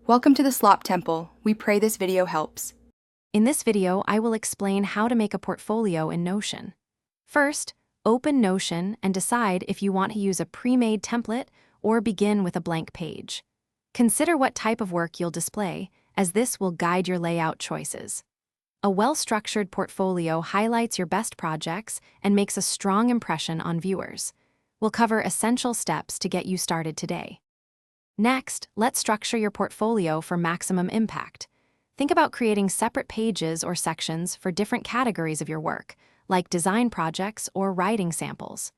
Welcome to the Slop Temple. We pray this video helps. In this video, I will explain how to make a portfolio in Notion. First, open Notion and decide if you want to use a pre-made template or begin with a blank page. Consider what type of work you'll display, as this will guide your layout choices. A well-structured portfolio highlights your best projects and makes a strong impression on viewers. We'll cover essential steps to get you started today. Next, let's structure your portfolio for maximum impact. Think about creating separate pages or sections for different categories of your work, like design projects or writing samples.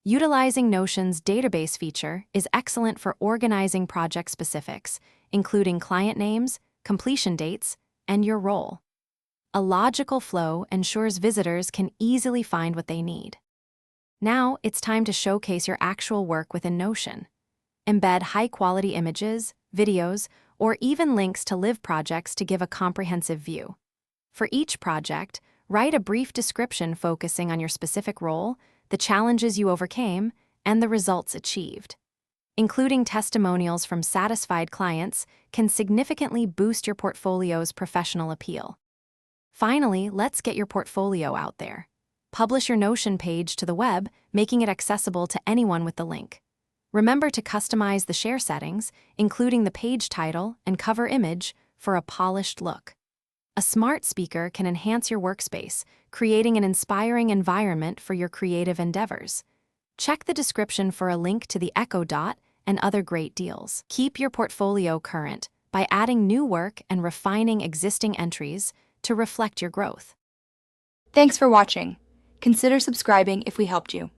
Utilizing Notion's database feature is excellent for organizing project specifics, including client names, completion dates, and your role. A logical flow ensures visitors can easily find what they need. Now, it's time to showcase your actual work within Notion. Embed high-quality images, videos, or even links to live projects to give a comprehensive view. For each project, write a brief description focusing on your specific role, the challenges you overcame, and the results achieved. Including testimonials from satisfied clients can significantly boost your portfolio's professional appeal. Finally, let's get your portfolio out there. Publish your Notion page to the web, making it accessible to anyone with the link. Remember to customize the share settings, including the page title and cover image, for a polished look. A smart speaker can enhance your workspace, creating an inspiring environment for your creative endeavors. Check the description for a link to the Echo Dot and other great deals. Keep your portfolio current by adding new work and refining existing entries to reflect your growth. Thanks for watching. Consider subscribing if we helped you.